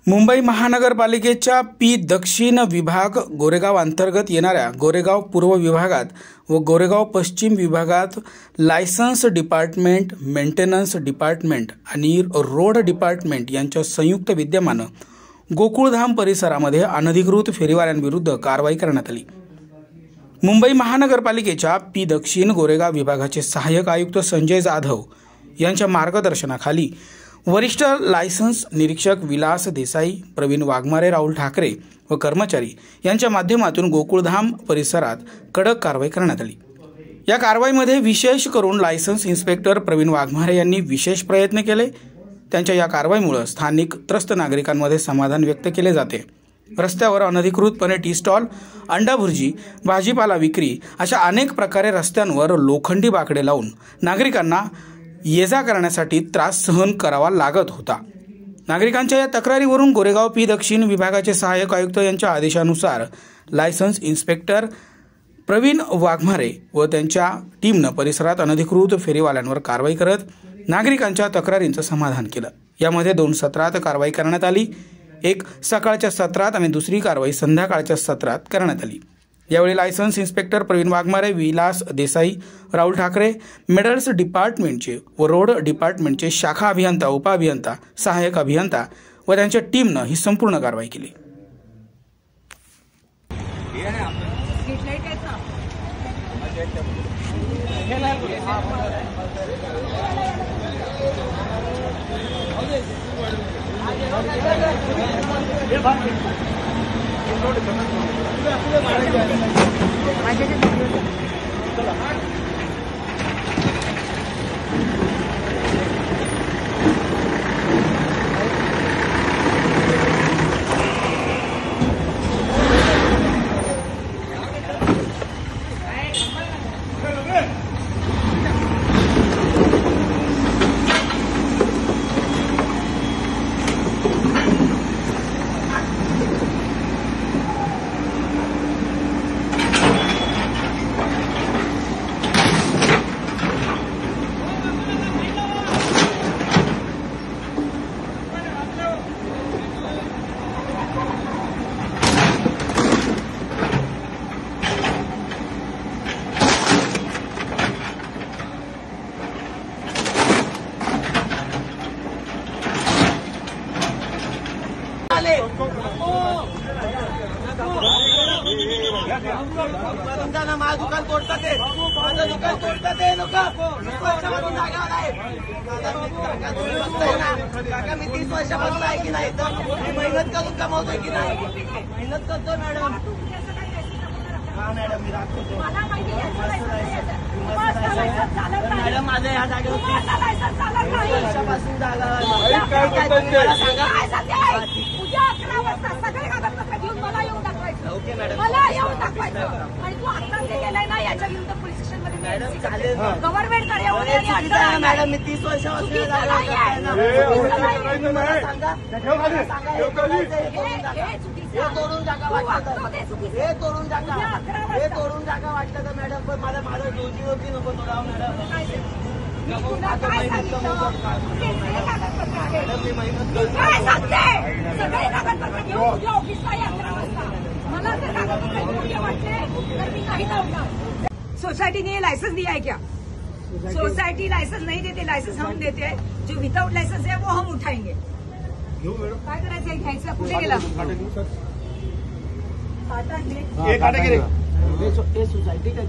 मुंबई महानगरपालिकेच्या पी दक्षिण विभाग गोरेगाव अंतर्गत येणाऱ्या गोरेगाव पूर्व विभागात व गोरेगाव पश्चिम विभागात लायसन्स डिपार्टमेंट, मेंटेनन्स डिपार्टमेंट आणि रोड डिपार्टमेंट यांच्या संयुक्त विद्यमाने गोकुळधाम परिसरामध्ये अनधिकृत फेरीवाल्यांविरुद्ध कारवाई करण्यात आली। मुंबई महानगरपालिकेच्या पी दक्षिण गोरेगाव विभागाचे सहाय्यक आयुक्त संजय जाधव यांच्या मार्गदर्शनाखाली वरिष्ठ लायसन्स निरीक्षक विलास देसाई, प्रवीण वाघमारे, राहुल ठाकरे व कर्मचारी यांच्या माध्यमातून गोकुळधाम परिसरात कडक कारवाई करण्यात आली। या कारवाईमध्ये विशेष करून लायसन्स इन्स्पेक्टर प्रवीण वाघमारे यांनी विशेष प्रयत्न केले। त्यांच्या या कारवाईमुळे स्थानिक त्रस्त नागरिकांमध्ये समाधान व्यक्त केले जाते। रस्त्यावर अनधिकृतपणे टी स्टॉल, अंडा भुर्जी, भाजीपाला विक्री अशा अनेक प्रकारे रस्त्यांवर लोखंडी बाकडे लावून नागरिकांना ये-जा करण्यासाठी त्रास सहन करावा लागत होता। नागरिकांच्या या तक्रारीवरून गोरेगाव पी दक्षिण विभागाचे सहाय्यक आयुक्त यांच्या आदेशानुसार लायसन्स इन्स्पेक्टर प्रवीण वाघमारे व त्यांच्या टीमने परिसरात अनधिकृत फेरीवाल्यांवर कारवाई करत नागरिकांच्या तक्रारींचं समाधान केलं। यामध्ये 2 सत्रात कारवाई करण्यात आली। एक सकाळच्या सत्रात आणि दुसरी कारवाई संध्याकाळच्या सत्रात करण्यात आली। यावेळी लायसन्स इन्स्पेक्टर प्रवीण वाघमारे, विलास देसाई, राहुल ठाकरे, मेडल्स डिपार्टमेंटचे व रोड डिपार्टमेंटचे शाखा अभियंता, उपअभियंता, सहाय्यक अभियंता व त्यांच्या टीमने ही संपूर्ण कारवाई केली। माझं दुकान तोडतात ते, माझं दुकान तोडतात ते लोक वर्षापासून जागेवर आहे। काका मी 30 वर्षापासून आहे की नाही, तर मी मेहनत करून कमावतोय की नाही, मेहनत करतो मॅडम। हा मॅडम, मी राखतो मॅडम, माझं ह्या जागेवर 30 वर्षापासून जागा मला सांगा। ओके मॅडम, मला येऊन दाखवायचं आणि तू आता जे केलंय ना याच्या विरुद्ध पोलीस स्टेशनमध्ये मॅडम चालेल गव्हर्नमेंट कडे येऊन मॅडम, मी 30 वर्षापासून हे तोडून जागा वाटलं तर मॅडम, पण मला माझं रोजी नको तोडावं मॅडम। सोसाइटी ने लाइसेंस दिया है क्या? सोसाइटी लाइसेंस नहीं देते, लाइसेंस हम देते हैं। जो विदाउट लाइसेंस है वो हम उठाएंगे। काय करायचं घ्यायचं? कुठे गेला? सोसाइटी